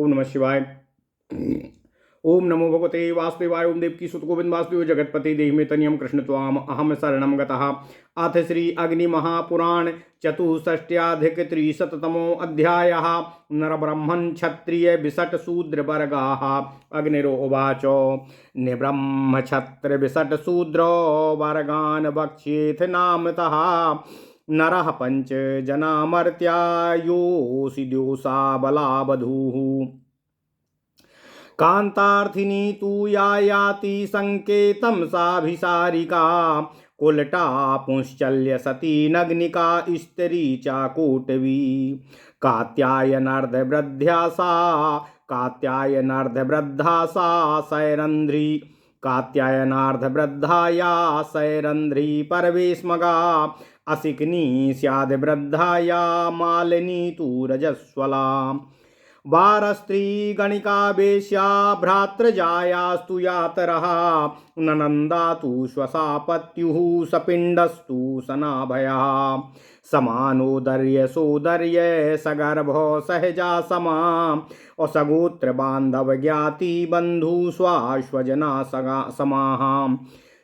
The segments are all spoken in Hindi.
ओम नमः शिवाय। ओम नमो भगवते वासुदेवाय। ओम देवकी सुत गोविंद वासुदेव जगतपति देहि तनियम कृष्ण त्वाम अहम शरणम गतः। अथ श्री अग्नि महापुराण चतुष्टयाधिक त्रिशततमो अध्यायः। नरब्रह्मन् क्षत्रिय विषट शूद्र वर्गाः। अग्निरोवाच निब्रह्म क्षत्र विषट शूद्रो वर्गान् वक्ष्येथ नामतः। नरः पंच जनामर्त्या योषि द्योषा बला बधूः। कांतार्थिनी तू या याति संकेतं साभिसारिका। कुलटा पुंश्चल्य सती नग्निका स्त्री चाकूटवी। कात्यायनार्धवृद्ध्या सा कात्यायनार्धवृद्धा सा सैरंध्री। कात्यायनार्धवृद्धाया सैरंध्री परवेश्मगा। असिकनी स्याद्वृद्धाया मालिनी तु रजस्वला। वारस्त्री गणिका वेश्या भ्रातृजायास्तु यातरः। ननंदा तु श्वसा पत्युः सपिण्डस्तु सनाभयः। समानोदर्य सोदर्य सगर्भो सहजा समा। असगोत्र बांधव ज्ञाति बंधु स्वाश्वजना समाः।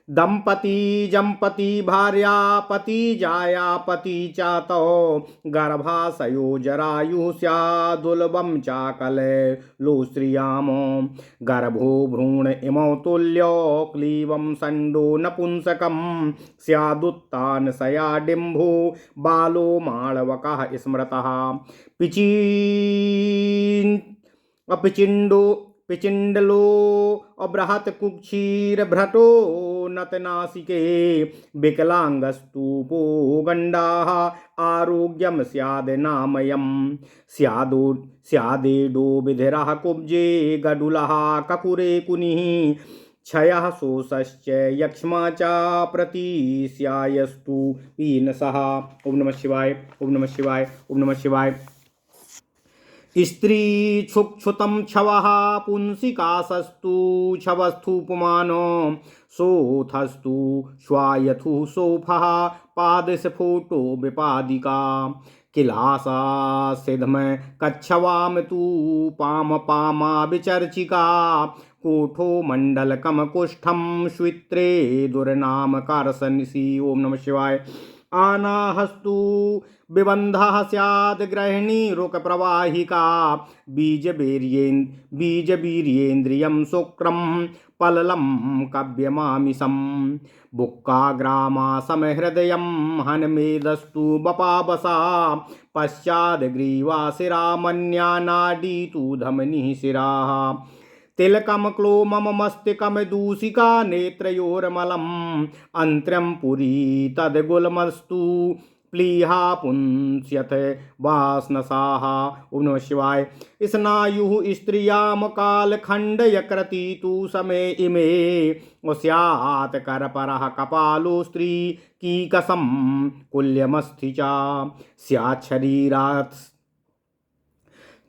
दंपति जंपति भार्या पति जाया पति चातो। गर्भाशयो जरायु स्यादुलभं चाकलो श्रियामो। गर्भो भ्रूण इमौ तुल्यो क्लीवं संडो नपुंसकं। स्यादुत्तान सयाडिम्भो बालो माळवकः स्मृतः। पिचिंडलो अबृहत कुक्षीरभ्रटो नतनासिके। विकलांगस्तूपो गंडाः आरोग्यम स्याद नामयम्। स्यादेडो विधिरः कुब्जे गडुलः ककुरे कुनिः। क्षयः शोषश्च यक्ष्मा च प्रतिस्यायस्तु पीनसः। ओम नमः शिवाय। ओम नमः शिवाय। ओम नमः शिवाय। स्त्री क्षुक्षुतं क्षवः पुंसिकासस्तु क्षवस्थूपमानो। सोथस्तु श्वायथु सोफः पादस्फोटो विपादिका। किलासा सिद्धम कच्छवाम तु पाम पामा विचर्चिका। कोठो मंडलकम कुष्ठम श्वित्रे दुर्नाम कारसनिसी। ओम नमः शिवाय। आनाहस्तु विबंधः स्याद गृहिणी रुक प्रवाहिका। बीजवीर्येन्द्रियं शुक्रं पललं कव्यमामिषं। बुक्काग्रामा समहृदयं हनमेदस्तु बपावसा। पश्चाद्ग्रीवा शिरा मन्या नाडी तु धमनी शिराः। तिलकम क्लोमम मस्तिकम दूषिका नेत्रयोर्मलम्। अंत्रम पुरी तद्गुलमस्तु प्लीहा पुंस्यथ वासनसाः। ओम नमः शिवाय। स्नायुः स्त्रियाम कालखंड यकृति तु समय इमे। स्यात् करपरः कपालो स्त्री कीकसं कुल्यमस्थि च।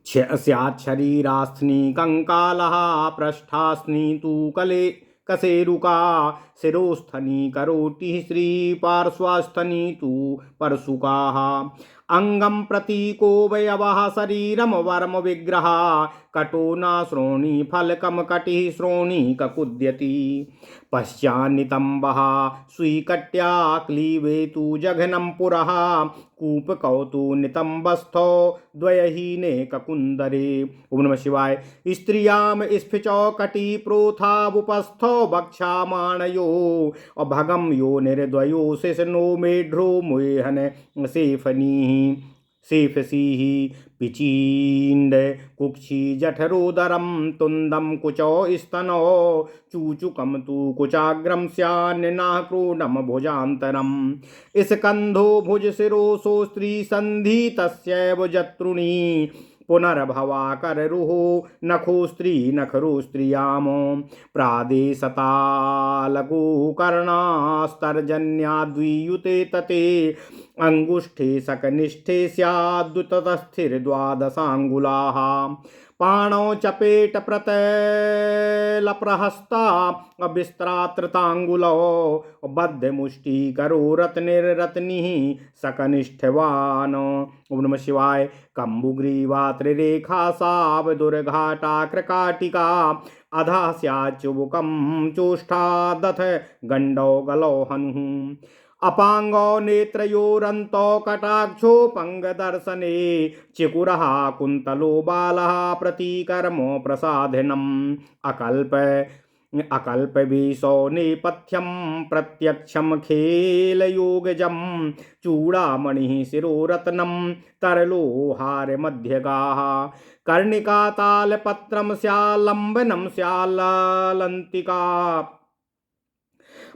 स्यात् शरीरास्थ्नि कंकालः पृष्ठास्थ्नि तु कसेरुका। शिरोस्थनी करोटिः श्री पार्श्वस्थनी तु परशुकाः। अंगम प्रतीको वयवः शरीरम वर्म विग्रह। कटो न श्रोणी फलकम कटिः श्रोणी ककुद्यति। पश्चान्नितंबः स्वीकट्या क्लीवे तु जघनं पुरः। कूपकौतु नितंबस्थो द्वयहीने ककुंदरे। ओम नमः शिवाय। स्त्रियाम स्फिचौ कटी प्रोथावुपस्थो भक्षामाणयो। अभगम यो निर्द्वयो शिशनो मेढ्रो मुहन सेफसीः। पिचींड कुक्षी जठरोदरम तुंदम कुचौ स्तनौ। चूचुकम तु कुचाग्रम स्यान्नाः क्रोडम भुजान्तरम। स्कंधो भुज शिरोसो स्त्री संधि तस्यैव जत्रुणी। पुनर्भवा कररुहो नखो स्त्री नखरो स्त्रियामो। प्रादेशता लघु कर्णास्तर्जन्याद्वियुते तते। अंगुष्ठे सकनिष्ठे स्याद्दुततस्थिर द्वादशांगुलाः। पाणौ चपेट प्रतलप्रहस्ता विस्त्रात्रतांगुलौ बद्ध मुष्टि करो रत्निर्रत्निः सकनिष्ठवान्। ओम नमः शिवाय। कंबुग्रीवा त्रिरेखा साव दुर्घाटाकृकाटिका अधा स्याच्युबुकं चोष्ठादथ गण्डौ गलौ हनुः अपांगो नेत्रयोरन्तो कटाक्षो पंगदर्शने चिकुरः कुन्तलो बालः प्रतीकर्मो प्रसाधिनम् अकल्प विशो नेपथ्यं प्रत्यक्षं खेलयोगजं चूड़ामणिः शिरोरत्नं तरलोहार मध्यगाः कर्णिका तालपत्रं स्यालम्बनं स्याललन्तिका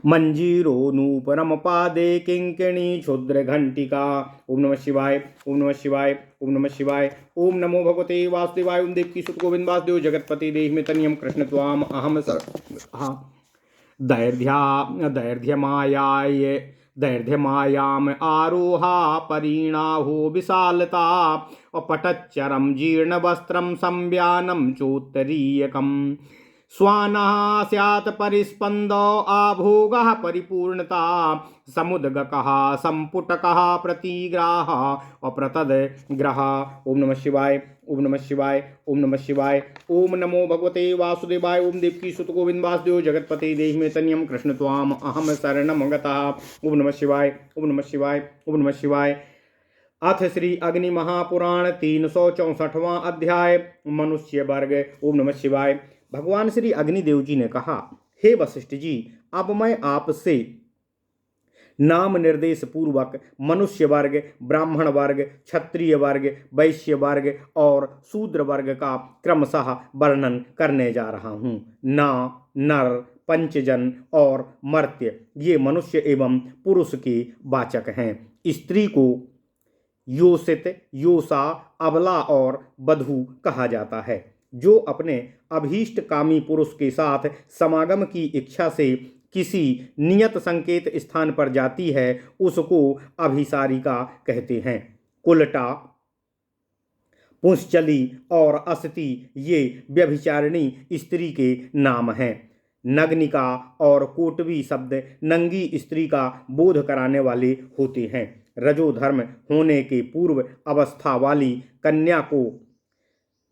मंजीरो नूपरम पादे किंकिणी क्षुद्र घंटिका। ओम नमः शिवाय। ओम नमः शिवाय। ओम नमः शिवाय। ओम नमो भगवते वासुदेवाय। ओम देवकी सुत गोविंद वासुदेव जगतपति देहि में तनियम कृष्ण त्वाम अहम सर दैर्घ्यमायाम आरोहा परिणाहो विशालता पटच्चरम जीर्ण वस्त्रम संव्यानम चोत्तरीयकम स्वानः स्यात् परिस्पन्दो आभोगः परिपूर्णता समुद्गकः संपुटकः प्रतिग्राह अप्रतद्ग्रह। ओम नमः शिवाय। ओम नमः शिवाय। ओम नमः शिवाय। ओम नमो भगवते वासुदेवाय। ओम देवकी सुत गोविंद वासुदेव जगतपते देहि में तनियम कृष्ण त्वाम अहम शरणम गतः। ओम नमः शिवाय। ओम नमः शिवाय। ओम नमः शिवाय। अथ श्री अग्नि महापुराण 364वां अध्याय मनुष्य वर्ग। ओम नमः शिवाय। भगवान श्री अग्निदेव जी ने कहा, हे वशिष्ठ जी, अब मैं आपसे नाम निर्देश पूर्वक मनुष्य वर्ग, ब्राह्मण वर्ग, क्षत्रिय वर्ग, वैश्य वर्ग और शूद्र वर्ग का क्रमशः वर्णन करने जा रहा हूँ। ना, नर, पंचजन और मर्त्य ये मनुष्य एवं पुरुष के वाचक हैं। स्त्री को योषित, योषा, अबला और बधू कहा जाता है। जो अपने अभीष्ट कामी पुरुष के साथ समागम की इच्छा से किसी नियत संकेत स्थान पर जाती है उसको अभिसारिका कहते हैं। कुलटा, पुंसचली और अस्ति ये व्यभिचारिणी स्त्री के नाम हैं। नग्निका और कोटवी शब्द नंगी स्त्री का बोध कराने वाले होते हैं। रजोधर्म होने के पूर्व अवस्था वाली कन्या को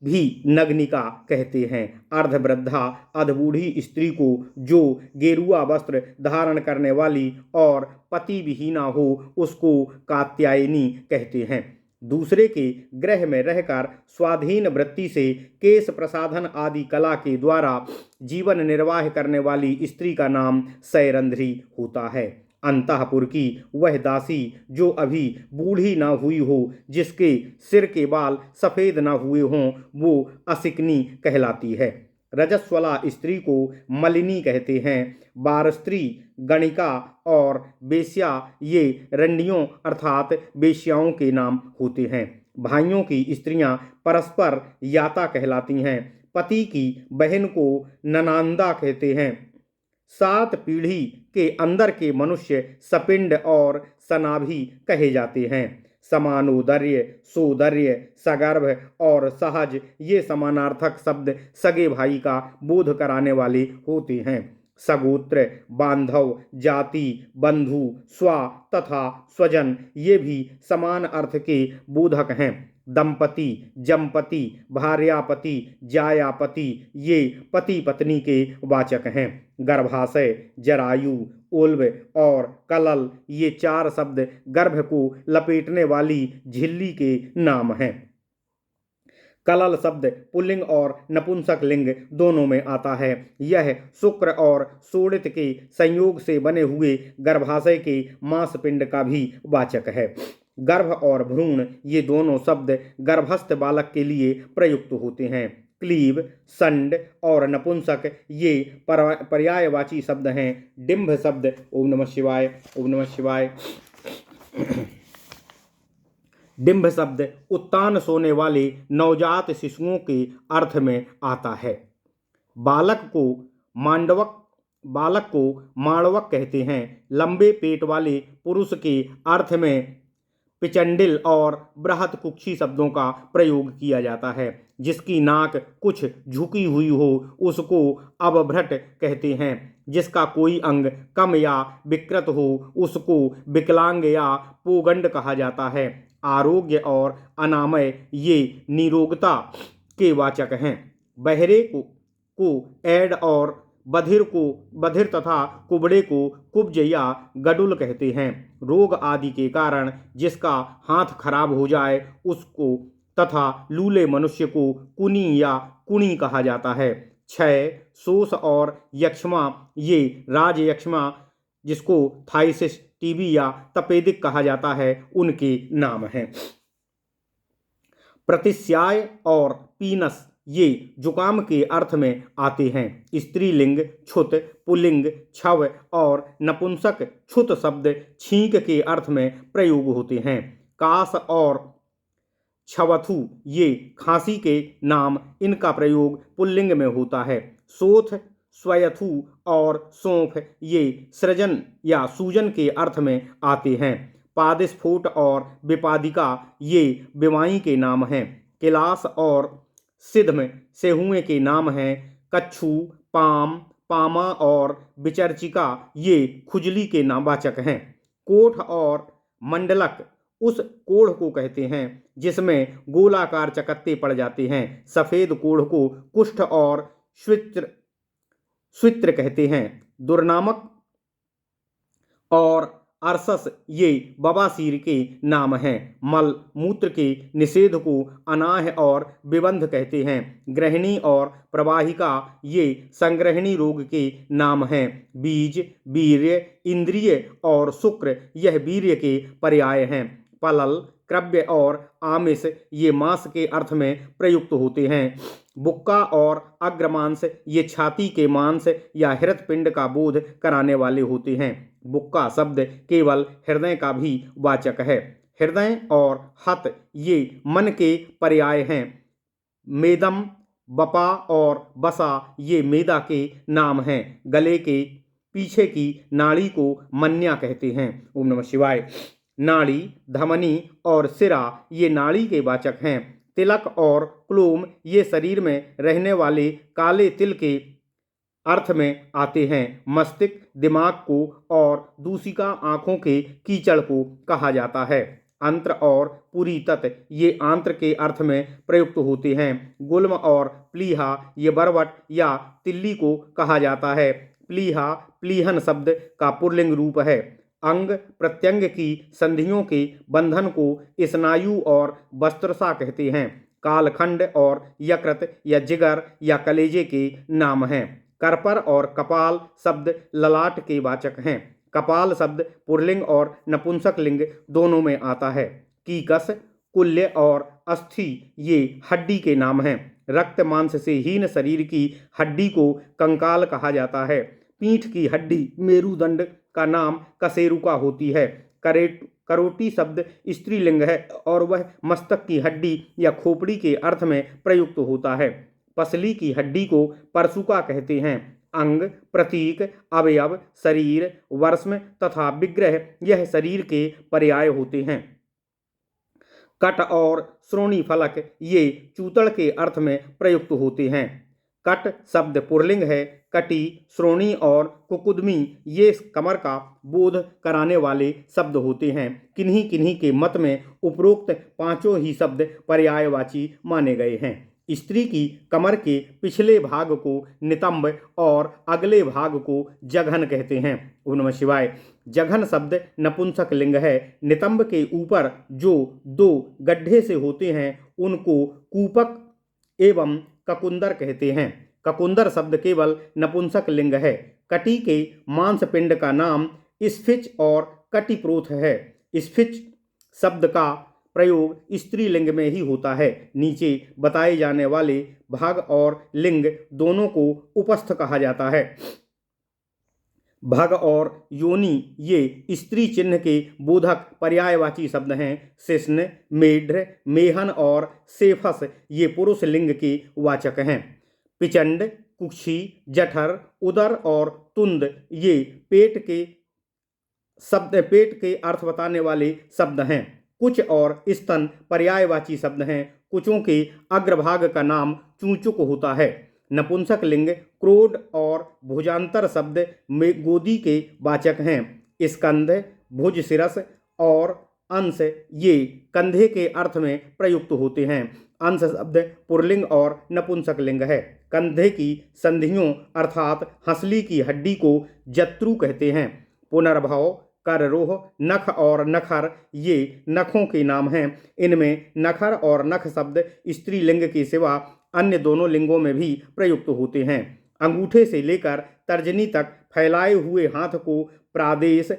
भी नग्निका कहते हैं। अर्धवृद्धा अधबूढ़ी स्त्री को जो गेरुआ वस्त्र धारण करने वाली और पति विहीना हो उसको कात्यायनी कहते हैं। दूसरे के गृह में रहकर स्वाधीन वृत्ति से केश प्रसाधन आदि कला के द्वारा जीवन निर्वाह करने वाली स्त्री का नाम सैरंध्री होता है। अंतःपुर की वह दासी जो अभी बूढ़ी न हुई हो, जिसके सिर के बाल सफ़ेद न हुए हों, वो असिकनी कहलाती है। रजस्वला स्त्री को मलिनी कहते हैं। बारस्त्री, गणिका और बेश्या ये रंडियों अर्थात बेश्याओं के नाम होते हैं। भाइयों की स्त्रियां परस्पर याता कहलाती हैं। पति की बहन को ननांदा कहते हैं। 7 पीढ़ी के अंदर के मनुष्य सपिंड और सनाभि कहे जाते हैं। समानोदर्य, सोदर्य, सगर्भ और सहज ये समानार्थक शब्द सगे भाई का बोध कराने वाले होते हैं। सगोत्र, बांधव, जाति, बंधु, स्वा तथा स्वजन ये भी समान अर्थ के बोधक हैं। दंपति, जमपति, भार्यापति, जायापति ये पति पत्नी के वाचक हैं। गर्भाशय, जरायु, उल्ब और कलल ये 4 शब्द गर्भ को लपेटने वाली झिल्ली के नाम हैं। कलल शब्द पुल्लिंग और नपुंसक लिंग दोनों में आता है। यह शुक्र और शोणित के संयोग से बने हुए गर्भाशय के मांसपिंड का भी वाचक है। गर्भ और भ्रूण ये दोनों शब्द गर्भस्थ बालक के लिए प्रयुक्त होते हैं। क्लीब, संड और नपुंसक ये पर्यायवाची शब्द हैं। डिंभ शब्द ओम नमः शिवाय। ओम नमः शिवाय। डिंभ शब्द उत्तान सोने वाले नवजात शिशुओं के अर्थ में आता है। बालक को मांडवक कहते हैं। लंबे पेट वाले पुरुष के अर्थ में पिचंडिल और बृहत कुक्षी शब्दों का प्रयोग किया जाता है। जिसकी नाक कुछ झुकी हुई हो उसको अवभ्रट कहते हैं। जिसका कोई अंग कम या विकृत हो उसको विकलांग या पोगंड कहा जाता है। आरोग्य और अनामय ये निरोगता के वाचक हैं। बहरे को ऐड और बधिर तथा कुबड़े को कुब्ज या गडुल कहते हैं। रोग आदि के कारण जिसका हाथ खराब हो जाए उसको तथा लूले मनुष्य को कुनी या कुणी कहा जाता है। क्षय, शोष और यक्ष्मा ये राज यक्ष्मा जिसको थाइसिस, टीबी या तपेदिक कहा जाता है उनके नाम हैं। प्रतिस्याय और पीनस ये जुकाम के अर्थ में आते हैं। स्त्रीलिंग छुत, पुल्लिंग छव और नपुंसक छुत शब्द छींक के अर्थ में प्रयोग होते हैं। कास और छवथु ये खांसी के नाम, इनका प्रयोग पुल्लिंग में होता है। सोथ, स्वयथु और सौंफ ये सृजन या सूजन के अर्थ में आते हैं। पादस्फोट और विपादिका ये बिवाई के नाम हैं। किलास और सिद्धम सेहुए के नाम हैं। कच्छू, पाम, पामा और विचर्चिका ये खुजली के नामवाचक हैं। कोठ और मंडलक उस कोढ़ को कहते हैं जिसमें गोलाकार चकत्ते पड़ जाते हैं। सफेद कोढ़ को कुष्ठ और स्वित्र कहते हैं। दुर्नामक और अरसस ये बवासीर के नाम हैं। मल मूत्र के निषेध को अनाह और विबंध कहते हैं। गृहिणी और प्रवाहिका ये संग्रहणी रोग के नाम हैं। बीज, वीर्य, इंद्रिय और शुक्र यह वीर्य के पर्याय हैं। पलल, क्रव्य और आमिष ये मांस के अर्थ में प्रयुक्त होते हैं। बुक्का और अग्रमांस ये छाती के मांस या हृत्पिंड का बोध कराने वाले होते हैं। बुक्का शब्द केवल हृदय का भी वाचक है। हृदय और हत ये मन के पर्याय हैं। मेदम, बपा और बसा ये मेदा के नाम हैं। गले के पीछे की नाड़ी को मन्या कहते हैं। ओम नमः शिवाय। नाड़ी, धमनी और सिरा ये नाड़ी के वाचक हैं। तिलक और क्लोम ये शरीर में रहने वाले काले तिल के अर्थ में आते हैं। मस्तिष्क दिमाग को और दूसिका आँखों के कीचड़ को कहा जाता है। अंत्र और पुरी तत् ये आंत्र के अर्थ में प्रयुक्त होते हैं। गुल्म और प्लीहा ये बरवट या तिल्ली को कहा जाता है। प्लीहा प्लीहन शब्द का पुल्लिंग रूप है। अंग प्रत्यंग की संधियों के बंधन को स्नायु और वस्त्रसा कहते हैं। कालखंड और यकृत या जिगर या कलेजे के नाम हैं। करपर और कपाल शब्द ललाट के वाचक हैं। कपाल शब्द पुल्लिंग और नपुंसक लिंग दोनों में आता है। कीकस, कुल्य और अस्थि ये हड्डी के नाम हैं। रक्त मांस से हीन शरीर की हड्डी को कंकाल कहा जाता है। पीठ की हड्डी मेरुदंड का नाम कशेरुका होती है। करोटी शब्द स्त्रीलिंग है और वह मस्तक की हड्डी या खोपड़ी के अर्थ में प्रयुक्त होता है। पसली की हड्डी को परसुका कहते हैं। अंग, प्रतीक, अवयव, शरीर, वर्ष्म तथा विग्रह यह शरीर के पर्याय होते हैं। कट और श्रोणी फलक ये चूतड़ के अर्थ में प्रयुक्त होते हैं। कट शब्द पुल्लिंग है। कटी, श्रोणी और कुकुदमी ये कमर का बोध कराने वाले शब्द होते हैं। किन्हीं किन्हीं के मत में उपरोक्त पांचों ही शब्द पर्यायवाची माने गए हैं। स्त्री की कमर के पिछले भाग को नितंब और अगले भाग को जघन कहते हैं। ओम नमः शिवाय। जघन शब्द नपुंसक लिंग है। नितंब के ऊपर जो दो गड्ढे से होते हैं उनको कूपक एवं ककुंदर कहते हैं। ककुंदर शब्द केवल नपुंसक लिंग है। कटी के मांसपिंड का नाम स्फिच और कटिप्रोथ है। स्फिच शब्द का प्रयोग स्त्रीलिंग में ही होता है। नीचे बताए जाने वाले भाग और लिंग दोनों को उपस्थ कहा जाता है। भग और योनि ये स्त्री चिन्ह के बोधक पर्यायवाची शब्द हैं। शिश्न, मेढ्र, मेहन और सेफस ये पुरुष लिंग के वाचक हैं। पिचंड, कुक्षी, जठर, उदर और तुंद ये पेट के अर्थ बताने वाले शब्द हैं। कुच और स्तन पर्यायवाची शब्द हैं। कुचों के अग्रभाग का नाम चूचुक होता है। नपुंसक लिंग क्रोध और भुजांतर शब्द में गोदी के वाचक हैं। स्कंध, भुज, शिरस और अंश ये कंधे के अर्थ में प्रयुक्त होते हैं। अंश शब्द पुरलिंग और नपुंसक लिंग है। कंधे की संधियों अर्थात हंसली की हड्डी को जत्रु कहते हैं। पुनर्भव, कररोह, नख और नखर ये नखों के नाम हैं। इनमें नखर और नख शब्द स्त्रीलिंग के सिवा अन्य दोनों लिंगों में भी प्रयुक्त होते हैं। अंगूठे से लेकर तर्जनी तक फैलाए हुए हाथ को प्रादेश,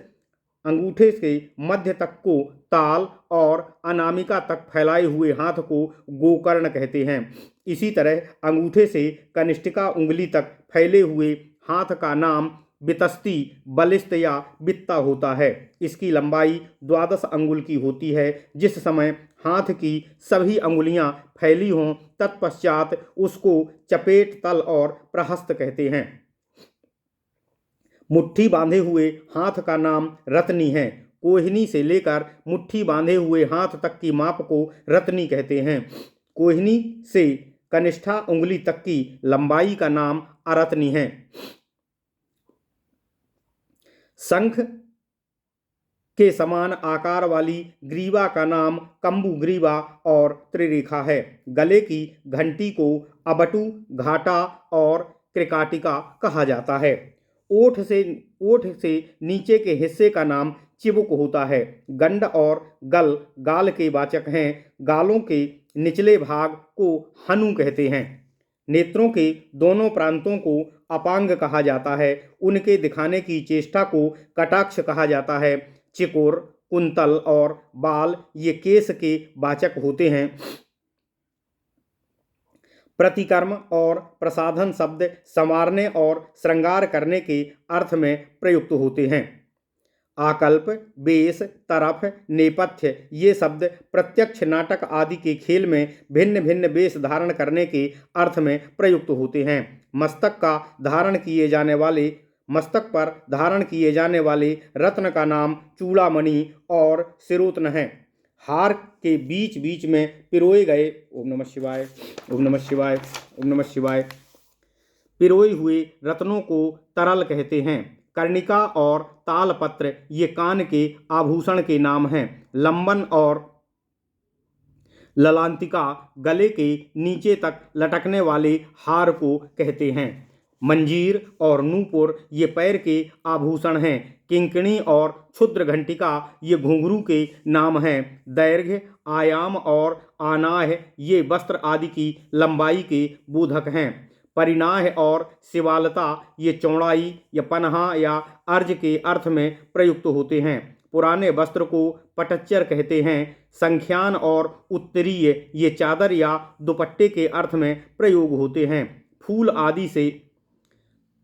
अंगूठे से मध्य तक को ताल और अनामिका तक फैलाए हुए हाथ को गोकर्ण कहते हैं। इसी तरह अंगूठे से कनिष्ठिका उंगली तक फैले हुए हाथ का नाम बितस्ती, बलिष्ठ या बित्ता होता है। इसकी लंबाई 12 अंगुल की होती है। जिस समय हाथ की सभी अंगुलियां फैली हों तत्पश्चात उसको चपेट तल और प्रहस्त कहते हैं। मुट्ठी बांधे हुए हाथ का नाम रत्नी है। कोहिनी से लेकर मुट्ठी बांधे हुए हाथ तक की माप को रत्नी कहते हैं। कोहिनी से कनिष्ठा उंगली तक की लंबाई का नाम अरत्नी है। शंख के समान आकार वाली ग्रीवा का नाम कंबु ग्रीवा और त्रिरेखा है। गले की घंटी को अबटू, घाटा और क्रिकाटिका कहा जाता है। ओठ से नीचे के हिस्से का नाम चिबुक होता है। गंड और गल गाल के वाचक हैं। गालों के निचले भाग को हनु कहते हैं। नेत्रों के दोनों प्रांतों को अपांग कहा जाता है। उनके दिखाने की चेष्टा को कटाक्ष कहा जाता है। चिकोर, कुंतल और बाल ये केस के वाचक होते हैं। प्रतिकर्म और प्रसाधन शब्द संवारने और श्रृंगार करने के अर्थ में प्रयुक्त होते हैं। आकल्प, बेश, तरफ, नेपथ्य ये शब्द प्रत्यक्ष नाटक आदि के खेल में भिन्न भिन्न वेश धारण करने के अर्थ में प्रयुक्त होते हैं। मस्तक पर धारण किए जाने वाले रत्न का नाम चूड़ामणि और सिरोत्न है। हार के बीच बीच में पिरोए गए ओम नमः शिवाय, ओम नमः शिवाय, ओम नमः शिवाय पिरोए हुए रत्नों को तरल कहते हैं। कर्णिका और तालपत्र ये कान के आभूषण के नाम हैं। लंबन और ललांतिका गले के नीचे तक लटकने वाले हार को कहते हैं। मंजीर और नूपुर ये पैर के आभूषण हैं। किंकणी और क्षुद्र घंटिका ये घुंघरू के नाम हैं। दैर्घ्य, आयाम और आनाह ये वस्त्र आदि की लंबाई के बोधक हैं। परिनाह और शिवालता ये चौड़ाई या पनहा या अर्ज के अर्थ में प्रयुक्त होते हैं। पुराने वस्त्र को पटच्चर कहते हैं। संख्यान और उत्तरीय ये चादर या दुपट्टे के अर्थ में प्रयोग होते हैं। फूल आदि से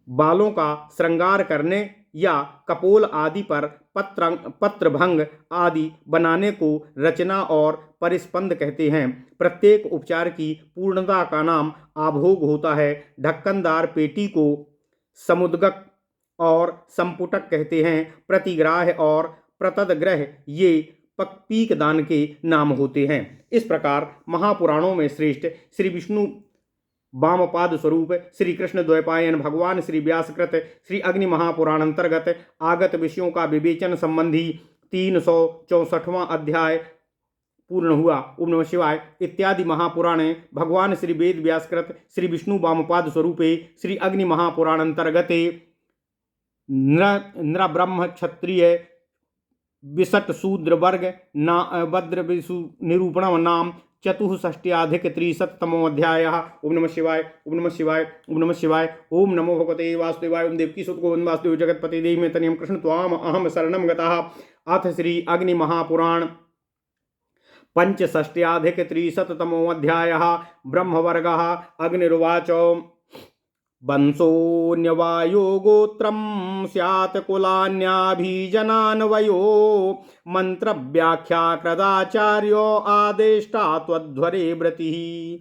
बालों का श्रृंगार करने या कपोल आदि पर पत्रभंग आदि बनाने को रचना और परिस्पंद कहते हैं। प्रत्येक उपचार की पूर्णता का नाम आभोग होता है। ढक्कनदार पेटी को समुद्गक और संपुटक कहते हैं। प्रतिग्राह और प्रतदग्रह ये पीकदान के नाम होते हैं। इस प्रकार महापुराणों में श्रेष्ठ श्री विष्णु वामपाद स्वरूप श्री कृष्ण द्वैपायन भगवान श्री व्यासकृत श्री अग्नि महापुराण अंतर्गत आगत विषयों का विवेचन संबंधी 364वां अध्याय पूर्ण हुआ। ओम नमः शिवाय। इत्यादि महापुराणे भगवान श्री वेद व्यासकृत श्री विष्णु वामपाद स्वरूपे श्री अग्नि महापुराण अंतर्गते नर ब्रह्म क्षत्रिय विसट शूद्र वर्ग वद्र निरूपणम नाम चतुःषष्ट्याधिक-300तमोऽध्यायः। ओम नमः शिवाय, ओम नमः शिवाय, ओम नमः शिवाय। ओम नमो भगवते वासुदेवाय। ओम देवकी सुत गोविंद वासुदेव जगतपति देहि तनियम कृष्ण त्वाम अहम शरणं गतः। अथ श्री अग्नि महापुराण पंचषष्ट्याधिक-300तमोऽध्यायः। ब्रह्मवर्गः। अग्निरुवाच वंशोऽन्यवायो गोत्रं स्यात् कुलान्याभिजनान्वयो मन्त्रव्याख्या कृदाचार्यो आदेष्टा त्वध्वरे व्रतिः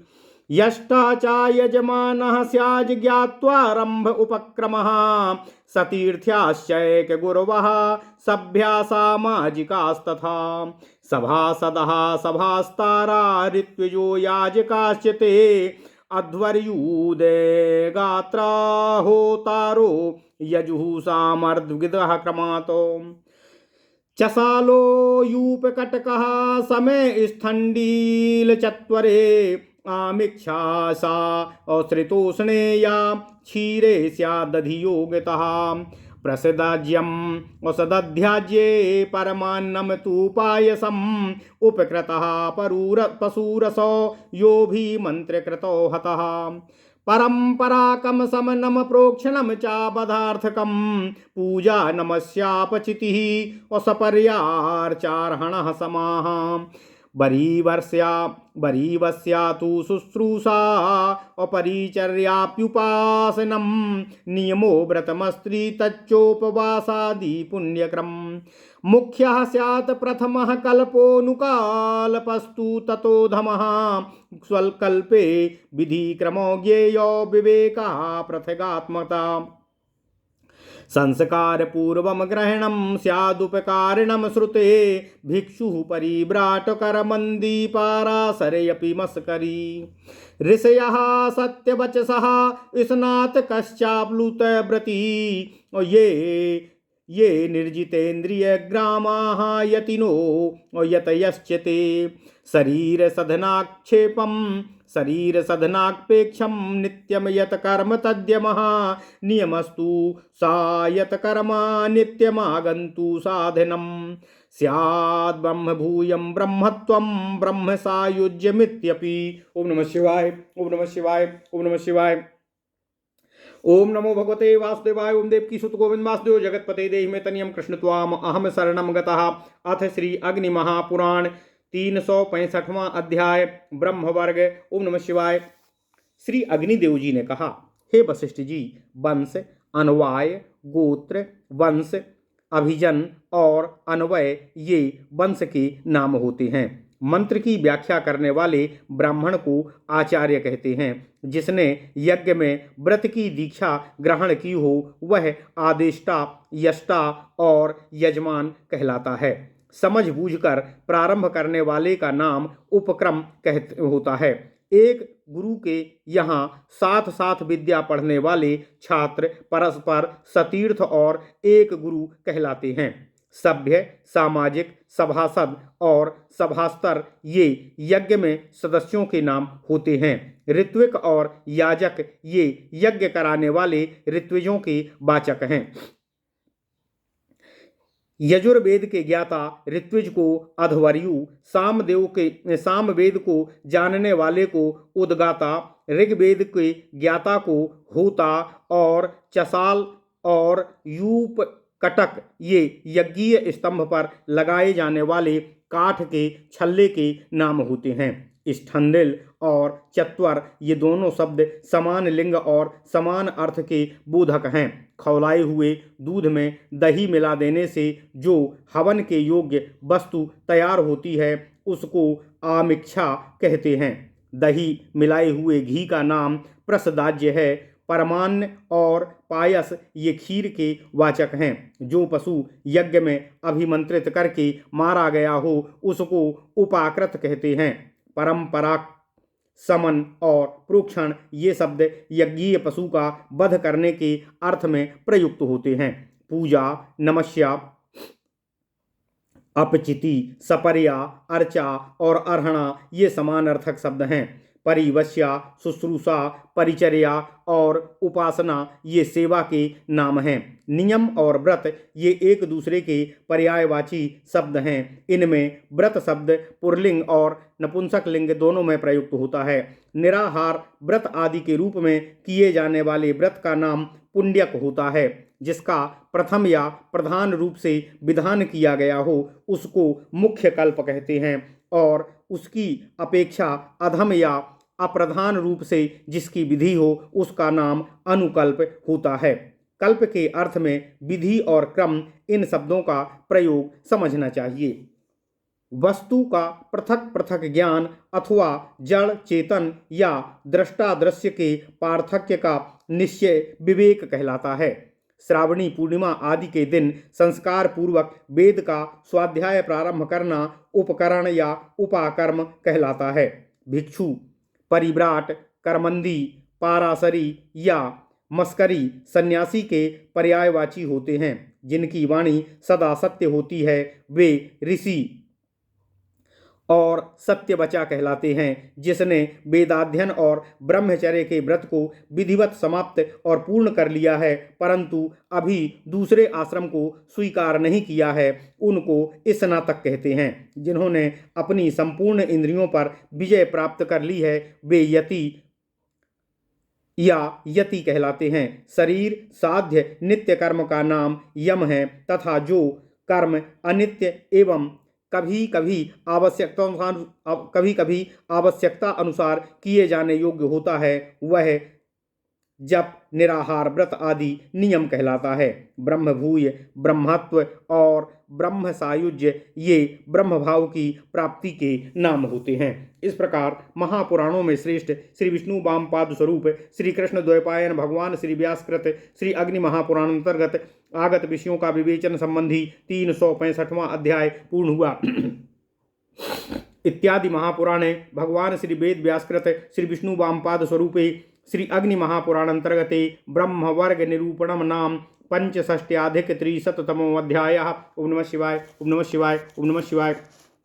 यष्टा च यजमानः स्याज् ज्ञात्वारम्भ उपक्रमः सतीर्थ्याश्चैक गुरवः सभ्या सामाजिकास्तथा सभासदः सभास्तारा ऋत्विजो याजकाश्च ते अध्वर्यूदे गात्रा होतारो यजुः सामर्द्विदः क्रमातो चसालो यूपकटकः समय स्थण्डील चत्वरे आमिक्षा सा औश्रितोष्णे या क्षीरे स्यादधियोगितः प्रसदाज्यम औषधध्याज्ये परमान्नम तु पायसम उपकृतः पशुरसो यो भी मंत्रकृतो हतः परंपराकम समनम प्रोक्षणम चाबधार्थकम पूजा नमस्यापचितिः औसपर्यार्चार्हणः समाः बरीवस्या तु शुश्रूषा अपरिचर्याप्युपासनम नियमो व्रतमस्त्री तच्चोपवासादि पुण्यक्रम मुख्यः स्यात् प्रथमः कल्पोऽनुकालपस्तु ततो धमः स्वल्कल्पे विधिक्रमो ज्ञेयो विवेकः पृथगात्मता संस्कार पूर्वम ग्रहणम स्यादुपकारिणम श्रुते भिक्षु परिव्राटकरमन्दीपारासरेऽपि मस्करी ऋषयः सत्यवचसः स्नातकश्चाप्लुतव्रती ये निर्जितेन्द्रियग्रामाः यतिनो यतयश्चते शरीर सधनापेक्षम नित्यम यत कर्म तद्यमः नियमस्तु सा यत कर्मा नित्यमागन्तु साधनम स्याद् ब्रह्म भूयं ब्रह्मत्वं ब्रह्म सायुज्यमित्यपि। ओम नमः शिवाय, ओम नमः शिवाय, ओम नमः शिवाय। ओम नमो भगवते वासुदेवाय। ओम देवकी सुत गोविंद वासुदेव जगतपते देहि मे तनियम कृष्ण त्वाम अहम शरणम गतः। अथ श्री अग्नि महापुराण 365वां अध्याय ब्रह्मवर्ग। ओम नमः शिवाय। श्री अग्निदेव जी ने कहा, हे वशिष्ठ जी, वंश, अन्वाय, गोत्र, वंश, अभिजन और अन्वय ये वंश के नाम होते हैं। मंत्र की व्याख्या करने वाले ब्राह्मण को आचार्य कहते हैं। जिसने यज्ञ में व्रत की दीक्षा ग्रहण की हो वह आदेष्टा, यष्टा और यजमान कहलाता है। समझ बूझकर प्रारंभ करने वाले का नाम उपक्रम होता है। एक गुरु के यहाँ साथ साथ विद्या पढ़ने वाले छात्र परस्पर सतीर्थ और एक गुरु कहलाते हैं। सभ्य, सामाजिक, सभासद और सभास्तर ये यज्ञ में सदस्यों के नाम होते हैं। ऋत्विक और याजक ये यज्ञ कराने वाले ऋत्विजों के वाचक हैं। यजुर्वेद के ज्ञाता ऋत्विज को अध्वर्यु, सामवेद को जानने वाले को उद्गाता, ऋग्वेद के ज्ञाता को होता और चसाल और यूप कटक ये यज्ञीय स्तंभ पर लगाए जाने वाले काठ के छल्ले के नाम होते हैं। स्थंडिल और चत्वर ये दोनों शब्द समान लिंग और समान अर्थ के बोधक हैं। खौलाए हुए दूध में दही मिला देने से जो हवन के योग्य वस्तु तैयार होती है उसको आमिक्षा कहते हैं। दही मिलाए हुए घी का नाम प्रसदाज्य है। परमान्न और पायस ये खीर के वाचक हैं। जो पशु यज्ञ में अभिमंत्रित करके मारा गया हो उसको उपाकृत कहते हैं। परंपरा, समन और प्रोक्षण ये शब्द यज्ञीय पशु का वध करने के अर्थ में प्रयुक्त होते हैं। पूजा, नमस्या, अपचिति, सपर्या, अर्चा और अर्हणा ये समानार्थक शब्द हैं। परिवश्या, शुश्रूषा, परिचर्या और उपासना ये सेवा के नाम हैं। नियम और व्रत ये एक दूसरे के पर्यायवाची शब्द हैं। इनमें व्रत शब्द पुल्लिंग और नपुंसक लिंग दोनों में प्रयुक्त होता है। निराहार व्रत आदि के रूप में किए जाने वाले व्रत का नाम पुण्यक होता है। जिसका प्रथम या प्रधान रूप से विधान किया गया हो उसको मुख्य कल्प कहते हैं और उसकी अपेक्षा अधम या अप्रधान रूप से जिसकी विधि हो उसका नाम अनुकल्प होता है। कल्प के अर्थ में विधि और क्रम इन शब्दों का प्रयोग समझना चाहिए। वस्तु का पृथक पृथक ज्ञान अथवा जड़ चेतन या दृष्टा दृश्य के पार्थक्य का निश्चय विवेक कहलाता है। श्रावणी पूर्णिमा आदि के दिन संस्कार पूर्वक वेद का स्वाध्याय प्रारंभ करना उपकरण या उपाकर्म कहलाता है। भिक्षु, परिव्राट, करमंदी, पारासरी या मस्करी सन्यासी के पर्यायवाची होते हैं। जिनकी वाणी सदा सत्य होती है वे ऋषि और सत्यवचा कहलाते हैं। जिसने वेदाध्ययन और ब्रह्मचर्य के व्रत को विधिवत समाप्त और पूर्ण कर लिया है परंतु अभी दूसरे आश्रम को स्वीकार नहीं किया है, उनको स्नातक कहते हैं। जिन्होंने अपनी संपूर्ण इंद्रियों पर विजय प्राप्त कर ली है वे यति या यति कहलाते हैं। शरीर साध्य नित्य कर्म का नाम यम है तथा जो कर्म अनित्य एवं कभी कभी आवश्यकता अनुसार किए जाने योग्य होता है वह जप, निराहार व्रत आदि नियम कहलाता है। ब्रह्मभूय, ब्रह्मत्व और ब्रह्म सायुज्य ये ब्रह्म भाव की प्राप्ति के नाम होते हैं। इस प्रकार महापुराणों में श्रेष्ठ श्री विष्णु वामपाद स्वरूप श्री कृष्ण द्वैपायन भगवान श्री व्यासकृत श्री अग्नि महापुराण अंतर्गत आगत विषयों का विवेचन संबंधी 365वां अध्याय पूर्ण हुआ। इत्यादि महापुराणे भगवान श्री वेद व्यासकृत श्री विष्णु वामपाद स्वरूपे श्री अग्नि महापुराण अंतर्गते ब्रह्म वर्ग निरूपणम नाम 65 अधिक 300तमो अध्याय। ओम नमः शिवाय, ओम नमः शिवाय, ओम नमः शिवाय।